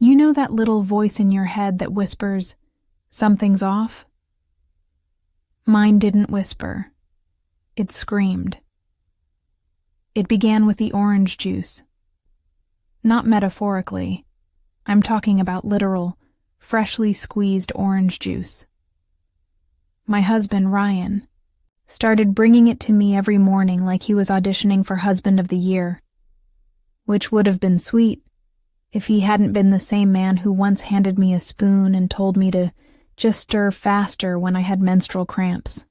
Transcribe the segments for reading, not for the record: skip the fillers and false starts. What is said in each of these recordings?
You know that little voice in your head that whispers, "Something's off"? Mine didn't whisper. It screamed. It began with the orange juice. Not metaphorically. I'm talking about literal, freshly squeezed orange juice. My husband, Ryan, started bringing it to me every morning like he was auditioning for Husband of the Year, which would have been sweet if he hadn't been the same man who once handed me a spoon and told me to just stir faster when I had menstrual cramps.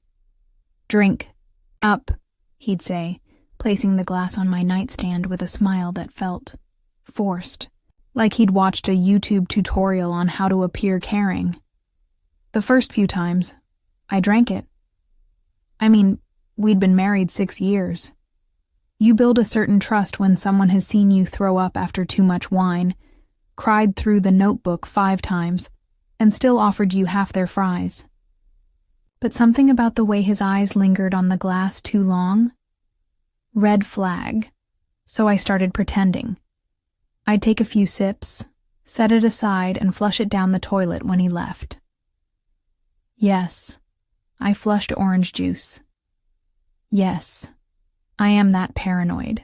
"Drink. Up," he'd say, placing the glass on my nightstand with a smile that felt forced, like he'd watched a YouTube tutorial on how to appear caring. The first few times, I drank it. I mean, we'd been married 6 years. You build a certain trust when someone has seen you throw up after too much wine, cried through The Notebook 5 times, and still offered you half their fries. But something about the way his eyes lingered on the glass too long? Red flag. So I started pretending. I'd take a few sips, set it aside, and flush it down the toilet when he left. Yes, I flushed orange juice. Yes, I am that paranoid.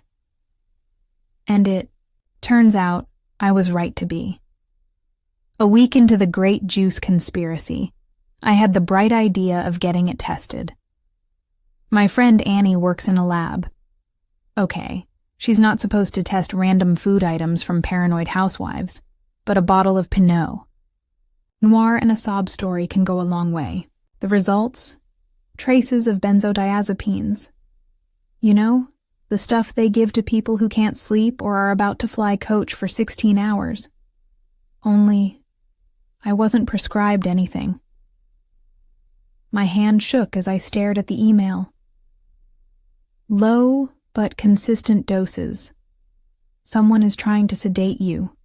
And it turns out I was right to be. A week into the great juice conspiracy, I had the bright idea of getting it tested. My friend Annie works in a lab. Okay, she's not supposed to test random food items from paranoid housewives, but a bottle of Pinot. Noir and a sob story can go a long way. The results? Traces of benzodiazepines. You know, the stuff they give to people who can't sleep or are about to fly coach for 16 hours. Only, I wasn't prescribed anything. My hand shook as I stared at the email. Low but consistent doses. Someone is trying to sedate you.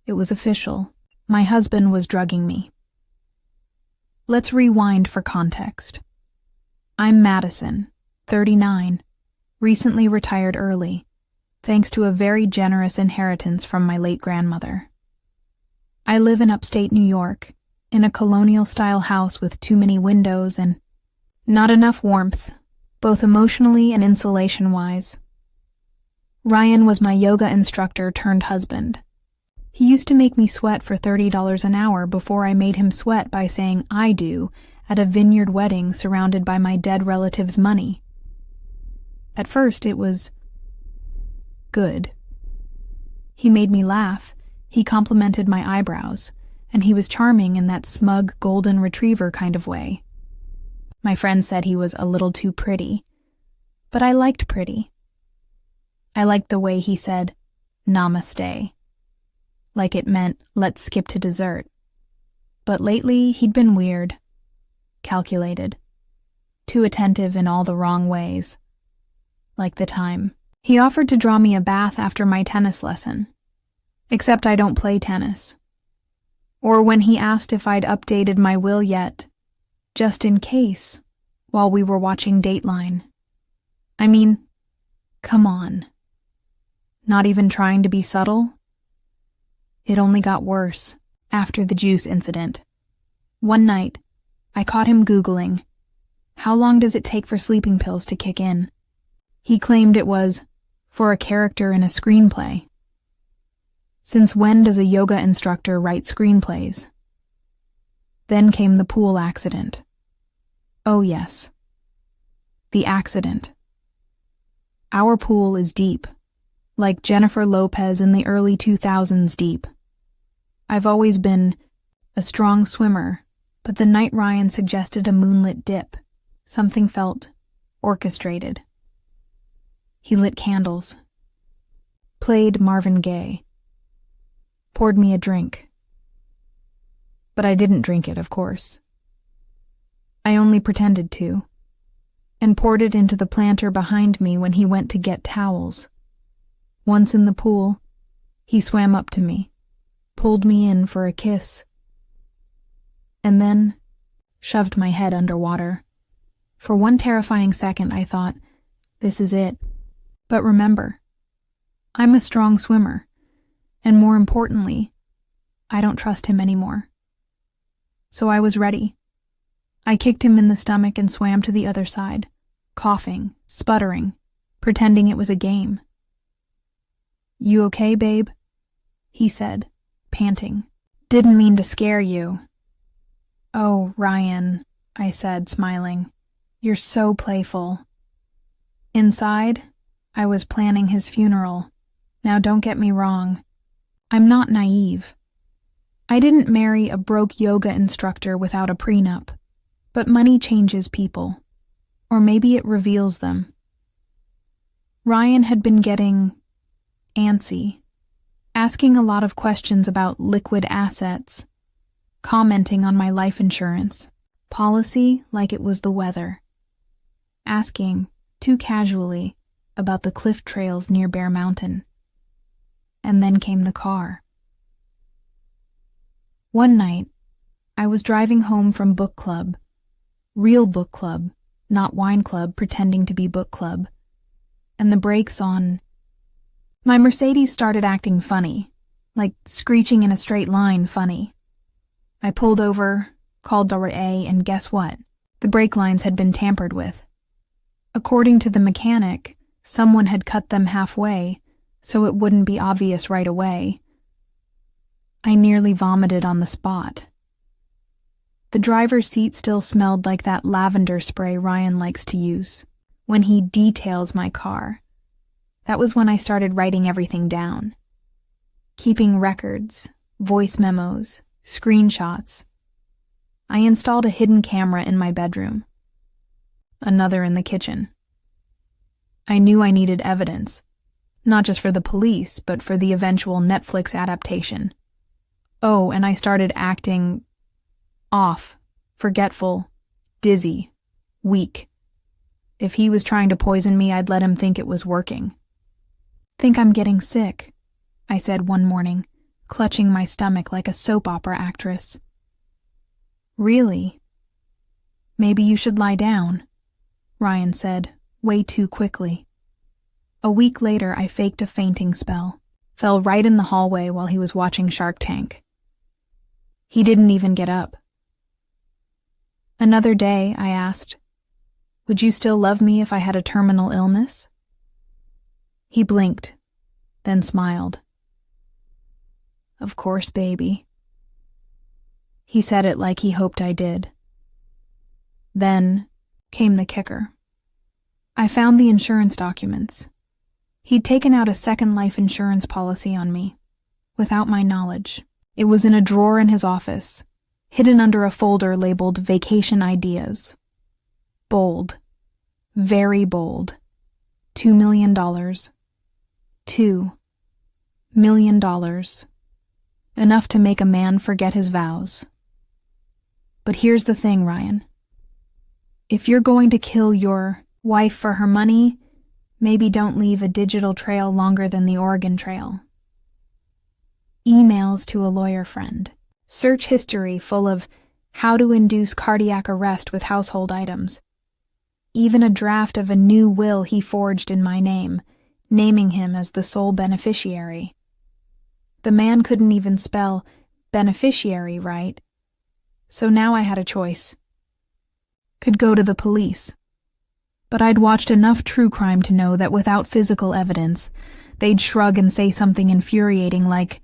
It was official. My husband was drugging me. Let's rewind for context. I'm Madison, 39, recently retired early, thanks to a very generous inheritance from my late grandmother. I live in upstate New York, in a colonial-style house with too many windows and not enough warmth, both emotionally and insulation-wise. Ryan was my yoga instructor turned husband. He used to make me sweat for $30 an hour before I made him sweat by saying "I do" at a vineyard wedding surrounded by my dead relatives' money. At first it was good. He made me laugh, he complimented my eyebrows, and he was charming in that smug golden retriever kind of way. My friends said he was a little too pretty, but I liked pretty. I liked the way he said, "Namaste," like it meant, let's skip to dessert. But lately, he'd been weird, calculated, too attentive in all the wrong ways. Like the time he offered to draw me a bath after my tennis lesson, except I don't play tennis. Or when he asked if I'd updated my will yet, just in case, while we were watching Dateline. I mean, come on. Not even trying to be subtle? It only got worse after the juice incident. One night, I caught him Googling, "How long does it take for sleeping pills to kick in?" He claimed it was for a character in a screenplay. Since when does a yoga instructor write screenplays? Then came the pool accident. Oh yes, the accident. Our pool is deep, like Jennifer Lopez in the early 2000s deep. I've always been a strong swimmer, but the night Ryan suggested a moonlit dip, something felt orchestrated. He lit candles, played Marvin Gaye, poured me a drink. But I didn't drink it, of course. I only pretended to, and poured it into the planter behind me when he went to get towels. Once in the pool, he swam up to me, pulled me in for a kiss, and then shoved my head underwater. For one terrifying second, I thought, this is it. But remember, I'm a strong swimmer, and more importantly, I don't trust him anymore. So I was ready. I kicked him in the stomach and swam to the other side, coughing, sputtering, pretending it was a game. "You okay, babe?" he said, panting. "Didn't mean to scare you." "Oh, Ryan," I said, smiling. "You're so playful." Inside, I was planning his funeral. Now don't get me wrong. I'm not naive. I didn't marry a broke yoga instructor without a prenup. But money changes people. Or maybe it reveals them. Ryan had been getting antsy, asking a lot of questions about liquid assets, commenting on my life insurance policy like it was the weather, asking, too casually, about the cliff trails near Bear Mountain. And then came the car. One night, I was driving home from book club, real book club, not wine club pretending to be book club, and the brakes on. My Mercedes started acting funny, like screeching in a straight line funny. I pulled over, called AA, and guess what? The brake lines had been tampered with. According to the mechanic, someone had cut them halfway, so it wouldn't be obvious right away. I nearly vomited on the spot. The driver's seat still smelled like that lavender spray Ryan likes to use when he details my car. That was when I started writing everything down. Keeping records, voice memos, screenshots. I installed a hidden camera in my bedroom. Another in the kitchen. I knew I needed evidence, not just for the police, but for the eventual Netflix adaptation. Oh, and I started acting off, forgetful, dizzy, weak. If he was trying to poison me, I'd let him think it was working. "Think I'm getting sick," I said one morning, clutching my stomach like a soap opera actress. "Really? Maybe you should lie down," Ryan said, way too quickly. A week later, I faked a fainting spell, fell right in the hallway while he was watching Shark Tank. He didn't even get up. Another day, I asked, "Would you still love me if I had a terminal illness?" He blinked, then smiled. "Of course, baby." He said it like he hoped I did. Then came the kicker. I found the insurance documents. He'd taken out a second life insurance policy on me, without my knowledge. It was in a drawer in his office, hidden under a folder labeled Vacation Ideas. Bold. Very bold. $2 million. $2 million. Enough to make a man forget his vows. But here's the thing, Ryan. If you're going to kill your wife for her money, maybe don't leave a digital trail longer than the Oregon Trail. Emails to a lawyer friend. Search history full of how to induce cardiac arrest with household items. Even a draft of a new will he forged in my name, naming him as the sole beneficiary. The man couldn't even spell beneficiary right. So now I had a choice. Could go to the police. But I'd watched enough true crime to know that without physical evidence, they'd shrug and say something infuriating like,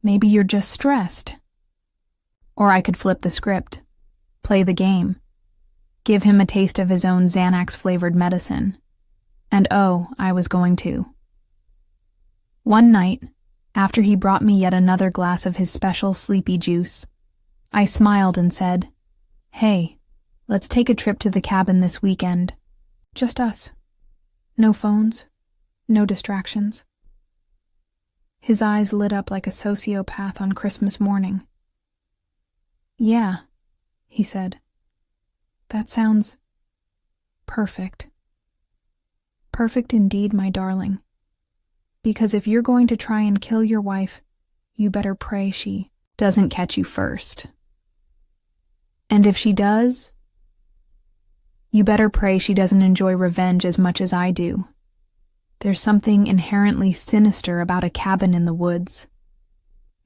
"Maybe you're just stressed." Or I could flip the script, play the game, give him a taste of his own Xanax-flavored medicine. And oh, I was going to. One night, after he brought me yet another glass of his special sleepy juice, I smiled and said, "Hey, let's take a trip to the cabin this weekend. Just us. No phones, no distractions." His eyes lit up like a sociopath on Christmas morning. "Yeah," he said. "That sounds perfect." Perfect indeed, my darling. Because if you're going to try and kill your wife, you better pray she doesn't catch you first. And if she does, you better pray she doesn't enjoy revenge as much as I do. There's something inherently sinister about a cabin in the woods.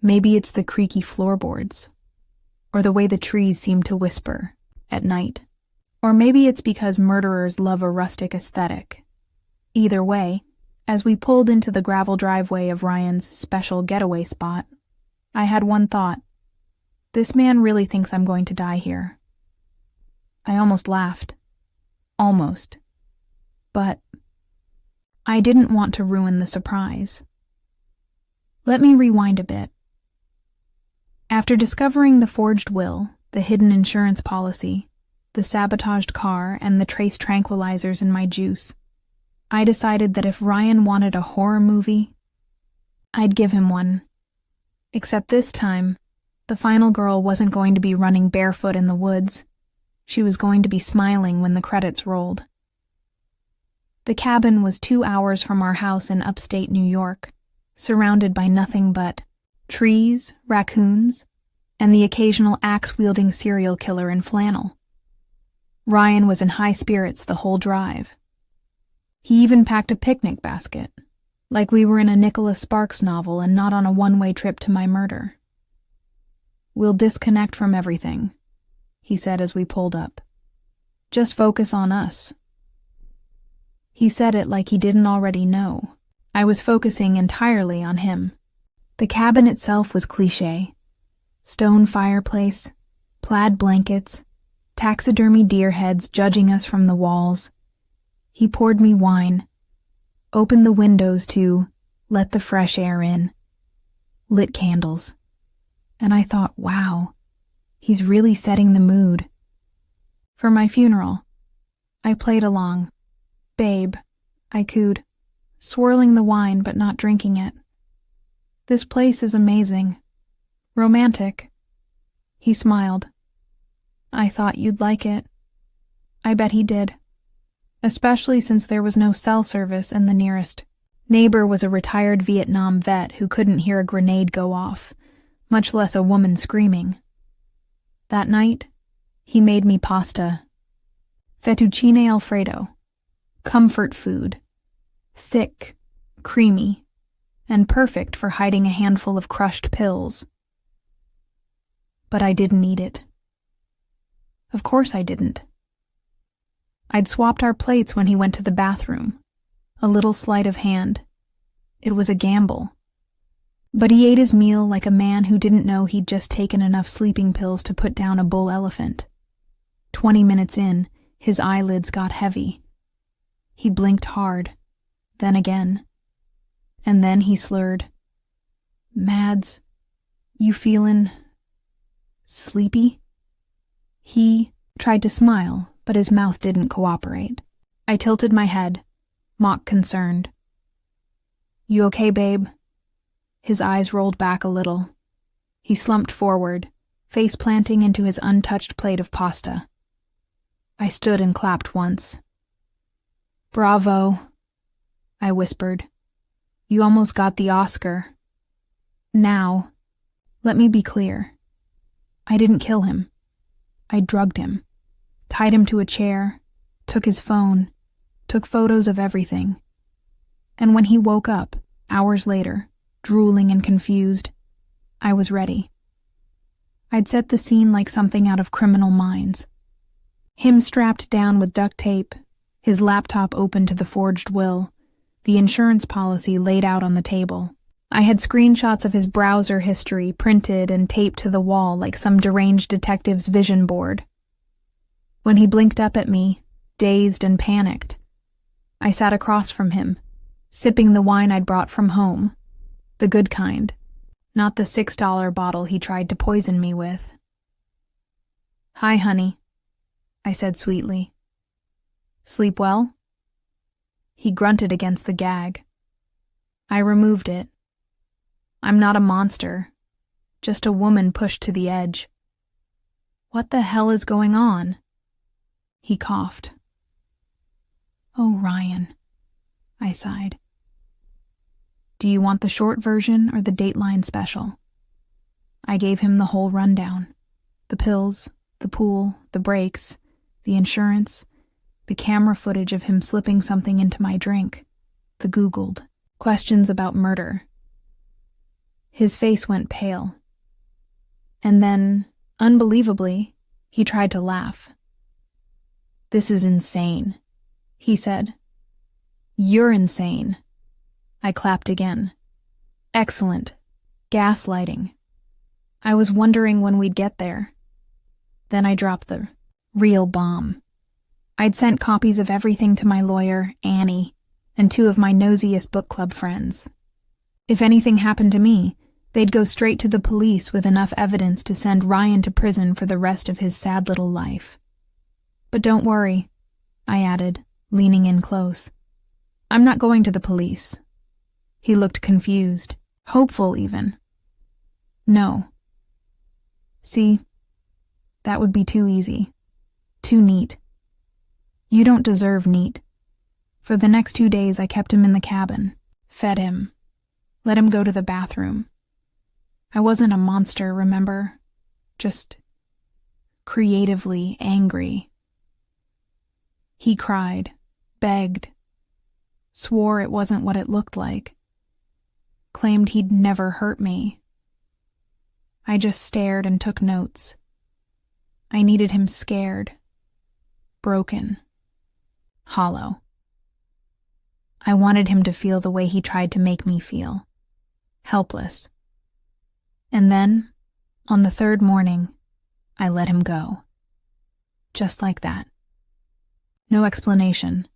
Maybe it's the creaky floorboards, or the way the trees seem to whisper at night. Or maybe it's because murderers love a rustic aesthetic. Either way, as we pulled into the gravel driveway of Ryan's special getaway spot, I had one thought. This man really thinks I'm going to die here. I almost laughed. Almost. But I didn't want to ruin the surprise. Let me rewind a bit. After discovering the forged will, the hidden insurance policy, the sabotaged car, and the trace tranquilizers in my juice, I decided that if Ryan wanted a horror movie, I'd give him one. Except this time, the final girl wasn't going to be running barefoot in the woods. She was going to be smiling when the credits rolled. The cabin was 2 hours from our house in upstate New York, surrounded by nothing but trees, raccoons, and the occasional axe-wielding serial killer in flannel. Ryan was in high spirits the whole drive. He even packed a picnic basket, like we were in a Nicholas Sparks novel and not on a one-way trip to my murder. "We'll disconnect from everything," he said as we pulled up. "Just focus on us." He said it like he didn't already know. I was focusing entirely on him. The cabin itself was cliché. Stone fireplace, plaid blankets, taxidermy deer heads judging us from the walls. He poured me wine, opened the windows to let the fresh air in, lit candles. And I thought, wow, he's really setting the mood. For my funeral, I played along. "Babe," I cooed, swirling the wine but not drinking it. "This place is amazing. Romantic." He smiled. "I thought you'd like it." I bet he did. Especially since there was no cell service and the nearest neighbor was a retired Vietnam vet who couldn't hear a grenade go off, much less a woman screaming. That night, he made me pasta. Fettuccine Alfredo. Comfort food. Thick, creamy, and perfect for hiding a handful of crushed pills. But I didn't eat it. Of course I didn't. I'd swapped our plates when he went to the bathroom. A little sleight of hand. It was a gamble. But he ate his meal like a man who didn't know he'd just taken enough sleeping pills to put down a bull elephant. 20 minutes in, his eyelids got heavy. He blinked hard, then again. And then he slurred. "Mads, you feelin' sleepy?" He tried to smile, but his mouth didn't cooperate. I tilted my head, mock concerned. "You okay, babe?" His eyes rolled back a little. He slumped forward, face planting into his untouched plate of pasta. I stood and clapped once. "Bravo," I whispered. "You almost got the Oscar." Now, let me be clear. I didn't kill him. I drugged him, tied him to a chair, took his phone, took photos of everything. And when he woke up, hours later, drooling and confused, I was ready. I'd set the scene like something out of Criminal Minds. Him strapped down with duct tape, his laptop open to the forged will, the insurance policy laid out on the table. I had screenshots of his browser history printed and taped to the wall like some deranged detective's vision board. When he blinked up at me, dazed and panicked, I sat across from him, sipping the wine I'd brought from home, the good kind, not the $6 bottle he tried to poison me with. "Hi, honey," I said sweetly. "Sleep well?" He grunted against the gag. I removed it. I'm not a monster, just a woman pushed to the edge. "What the hell is going on?" He coughed. "Oh, Ryan," I sighed. "Do you want the short version or the Dateline special?" I gave him the whole rundown. The pills, the pool, the breaks, the insurance, the camera footage of him slipping something into my drink, the Googled questions about murder. His face went pale. And then, unbelievably, he tried to laugh. "This is insane," he said. "You're insane." I clapped again. "Excellent. Gaslighting. I was wondering when we'd get there." Then I dropped the real bomb. I'd sent copies of everything to my lawyer, Annie, and 2 of my nosiest book club friends. If anything happened to me, they'd go straight to the police with enough evidence to send Ryan to prison for the rest of his sad little life. "But don't worry," I added, leaning in close. "I'm not going to the police." He looked confused, hopeful even. "No. See, that would be too easy. Too neat. You don't deserve neat." For the next 2 days I kept him in the cabin, fed him, let him go to the bathroom. I wasn't a monster, remember? Just creatively angry. He cried, begged, swore it wasn't what it looked like, claimed he'd never hurt me. I just stared and took notes. I needed him scared, broken, hollow. I wanted him to feel the way he tried to make me feel, helpless. And then, on the 3rd morning, I let him go. Just like that. No explanation,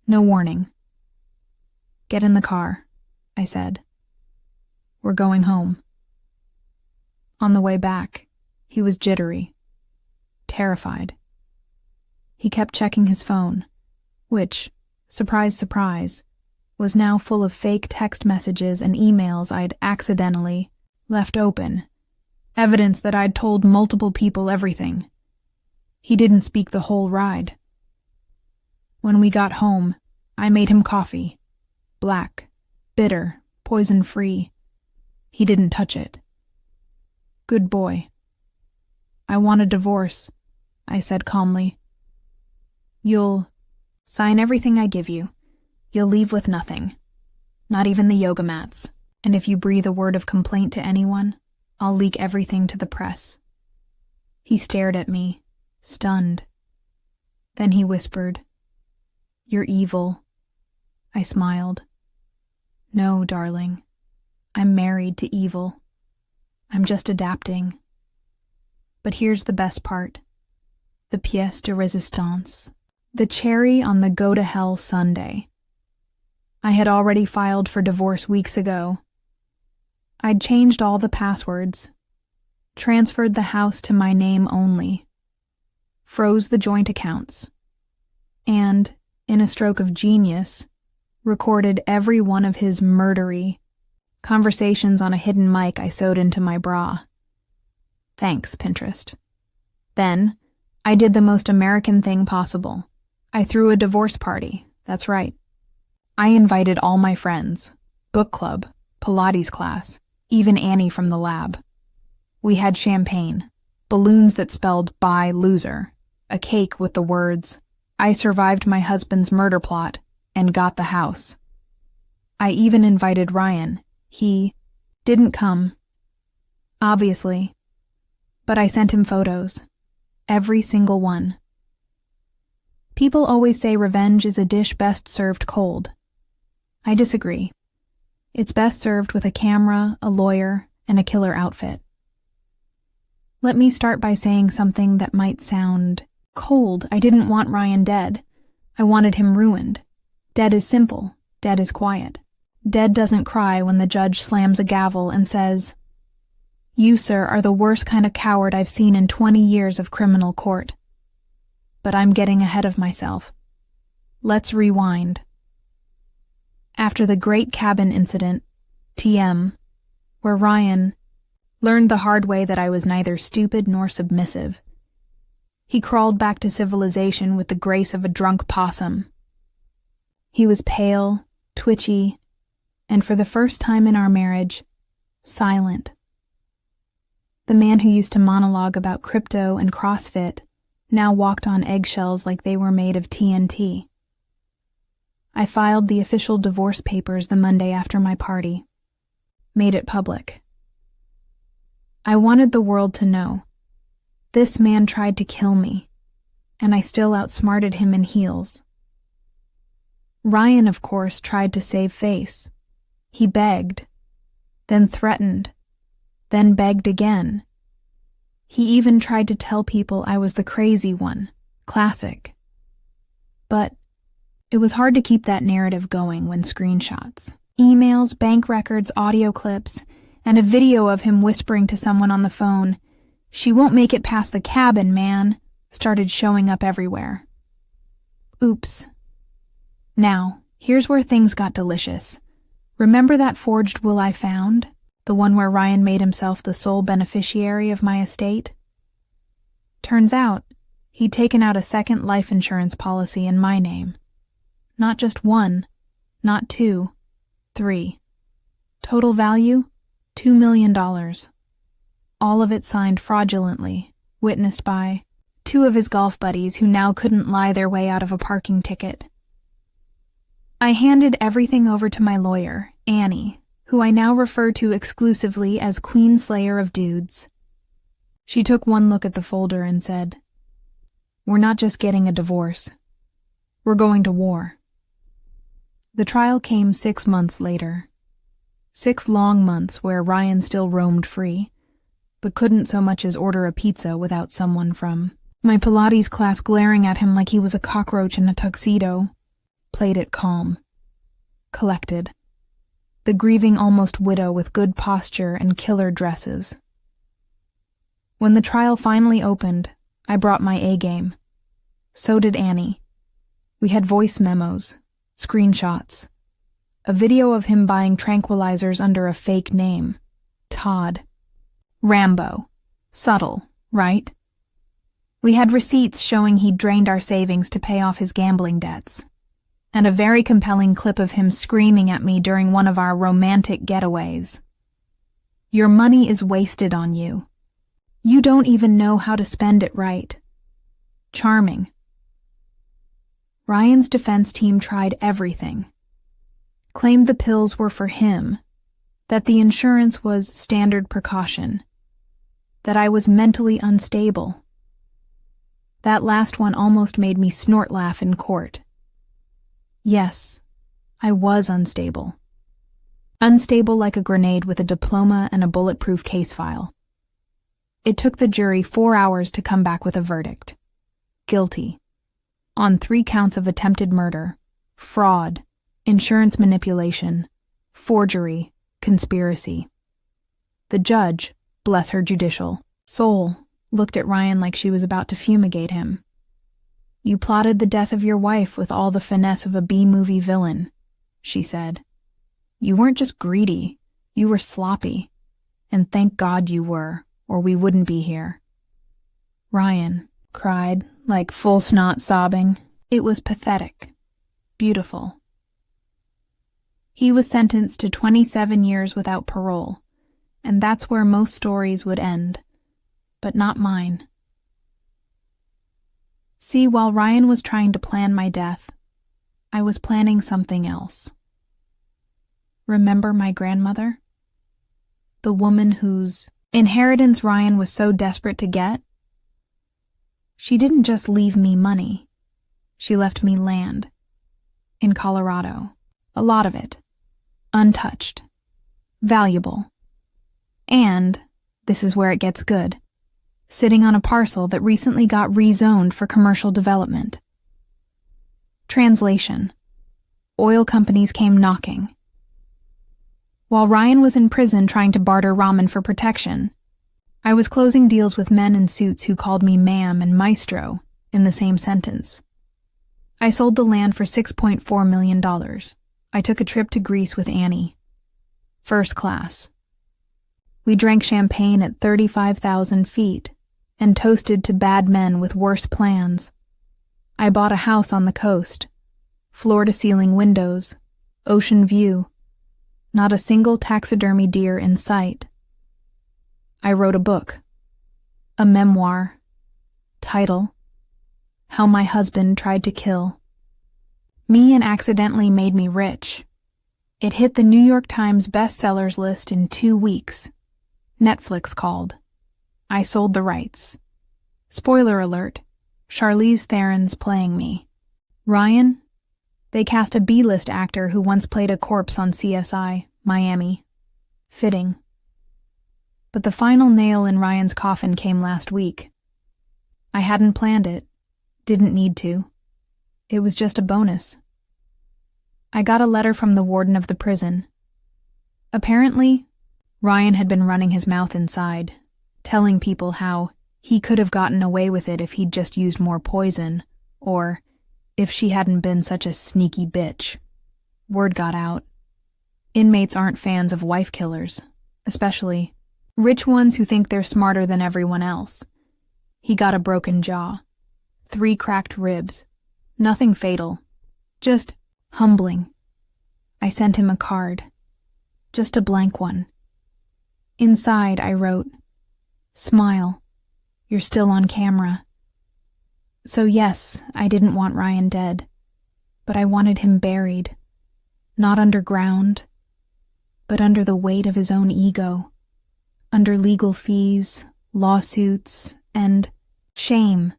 no warning. "Get in the car," I said. "We're going home." On the way back, he was jittery, terrified. He kept checking his phone, which, surprise, surprise, was now full of fake text messages and emails I'd accidentally left open, evidence that I'd told multiple people everything. He didn't speak the whole ride. When we got home, I made him coffee. Black, bitter, poison-free. He didn't touch it. Good boy. "I want a divorce," I said calmly. "You'll sign everything I give you. You'll leave with nothing. Not even the yoga mats. And if you breathe a word of complaint to anyone, I'll leak everything to the press." He stared at me, stunned. Then he whispered, "You're evil." I smiled. "No, darling. I'm married to evil. I'm just adapting." But here's the best part. The pièce de résistance. The cherry on the go-to-hell sundae. I had already filed for divorce weeks ago. I'd changed all the passwords, transferred the house to my name only, froze the joint accounts, and, in a stroke of genius, recorded every one of his murdery conversations on a hidden mic I sewed into my bra. Thanks, Pinterest. Then, I did the most American thing possible. I threw a divorce party, that's right. I invited all my friends, book club, Pilates class, even Annie from the lab. We had champagne, balloons that spelled "bye loser," a cake with the words, "I survived my husband's murder plot and got the house." I even invited Ryan. He didn't come, obviously, but I sent him photos, every single one. People always say revenge is a dish best served cold. I disagree. It's best served with a camera, a lawyer, and a killer outfit. Let me start by saying something that might sound cold. I didn't want Ryan dead. I wanted him ruined. Dead is simple. Dead is quiet. Dead doesn't cry when the judge slams a gavel and says, "You, sir, are the worst kind of coward I've seen in 20 years of criminal court." But I'm getting ahead of myself. Let's rewind. After the Great Cabin Incident, TM, where Ryan learned the hard way that I was neither stupid nor submissive, he crawled back to civilization with the grace of a drunk possum. He was pale, twitchy, and for the first time in our marriage, silent. The man who used to monologue about crypto and CrossFit now walked on eggshells like they were made of TNT. I filed the official divorce papers the Monday after my party. Made it public. I wanted the world to know. This man tried to kill me, and I still outsmarted him in heels. Ryan, of course, tried to save face. He begged, then threatened, then begged again. He even tried to tell people I was the crazy one. Classic. But it was hard to keep that narrative going when screenshots, emails, bank records, audio clips, and a video of him whispering to someone on the phone, "She won't make it past the cabin, man," started showing up everywhere. Oops. Now, here's where things got delicious. Remember that forged will I found? The one where Ryan made himself the sole beneficiary of my estate? Turns out, he'd taken out a second life insurance policy in my name. Not just one, not two, 3. Total value, $2 million. All of it signed fraudulently, witnessed by 2 of his golf buddies who now couldn't lie their way out of a parking ticket. I handed everything over to my lawyer, Annie, who I now refer to exclusively as Queen Slayer of Dudes. She took one look at the folder and said, "We're not just getting a divorce. We're going to war." The trial came 6 months later. 6 long months where Ryan still roamed free, but couldn't so much as order a pizza without someone from my Pilates class glaring at him like he was a cockroach in a tuxedo. Played it calm. Collected. The grieving almost widow with good posture and killer dresses. When the trial finally opened, I brought my A-game. So did Annie. We had voice memos, screenshots, a video of him buying tranquilizers under a fake name, Todd. Rambo. Subtle, right? We had receipts showing he'd drained our savings to pay off his gambling debts, and a very compelling clip of him screaming at me during one of our romantic getaways. "Your money is wasted on you. You don't even know how to spend it right." Charming. Ryan's defense team tried everything. Claimed the pills were for him, that the insurance was standard precaution, that I was mentally unstable. That last one almost made me snort laugh in court. Yes, I was unstable. Unstable like a grenade with a diploma and a bulletproof case file. It took the jury 4 hours to come back with a verdict. Guilty. On 3 counts of attempted murder, fraud, insurance manipulation, forgery, conspiracy. The judge, bless her judicial soul, looked at Ryan like she was about to fumigate him. "You plotted the death of your wife with all the finesse of a B-movie villain," she said. "You weren't just greedy, you were sloppy. And thank God you were, or we wouldn't be here." Ryan cried, like full snot sobbing. It was pathetic. Beautiful. He was sentenced to 27 years without parole, and that's where most stories would end. But not mine. See, while Ryan was trying to plan my death, I was planning something else. Remember my grandmother? The woman whose inheritance Ryan was so desperate to get? She didn't just leave me money. She left me land. In Colorado. A lot of it. Untouched. Valuable. And, this is where it gets good, sitting on a parcel that recently got rezoned for commercial development. Translation. Oil companies came knocking. While Ryan was in prison trying to barter ramen for protection, I was closing deals with men in suits who called me ma'am and maestro in the same sentence. I sold the land for $6.4 million. I took a trip to Greece with Annie. First class. We drank champagne at 35,000 feet and toasted to bad men with worse plans. I bought a house on the coast, floor-to-ceiling windows, ocean view, not a single taxidermy deer in sight. I wrote a book, a memoir, title, How My Husband Tried to Kill. Me and accidentally made me rich. It hit the New York Times bestsellers list in 2 weeks. Netflix called. I sold the rights. Spoiler alert, Charlize Theron's playing me. Ryan? They cast a B-list actor who once played a corpse on CSI, Miami. Fitting. But the final nail in Ryan's coffin came last week. I hadn't planned it. Didn't need to. It was just a bonus. I got a letter from the warden of the prison. Apparently, Ryan had been running his mouth inside, telling people how he could have gotten away with it if he'd just used more poison, or if she hadn't been such a sneaky bitch. Word got out. Inmates aren't fans of wife killers, especially rich ones who think they're smarter than everyone else. He got a broken jaw, 3 cracked ribs, nothing fatal, just humbling. I sent him a card, just a blank one. Inside I wrote, "Smile, you're still on camera." So yes, I didn't want Ryan dead, but I wanted him buried, not underground, but under the weight of his own ego, under legal fees, lawsuits, and shame,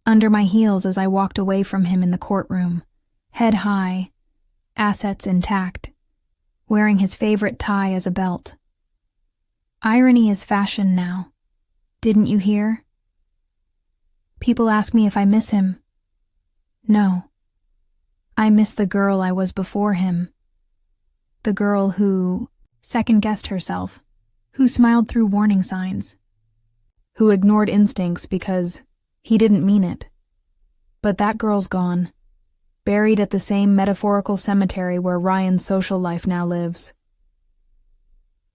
under my heels as I walked away from him in the courtroom, head high, assets intact, wearing his favorite tie as a belt. Irony is fashion now. Didn't you hear? People ask me if I miss him. No. I miss the girl I was before him. The girl who second-guessed herself, who smiled through warning signs, who ignored instincts because he didn't mean it. But that girl's gone, buried at the same metaphorical cemetery where Ryan's social life now lives.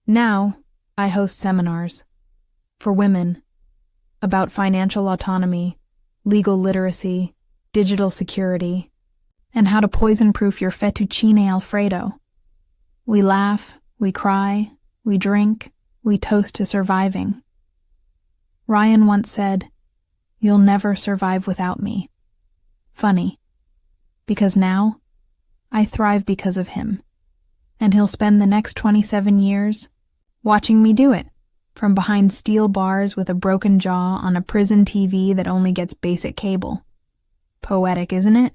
Now, I host seminars for women about financial autonomy, legal literacy, digital security, and how to poison-proof your fettuccine alfredo. We laugh, we cry, we drink, we toast to surviving. Ryan once said, "You'll never survive without me." Funny, because now I thrive because of him, and he'll spend the next 27 years watching me do it, from behind steel bars with a broken jaw on a prison TV that only gets basic cable. Poetic, isn't it?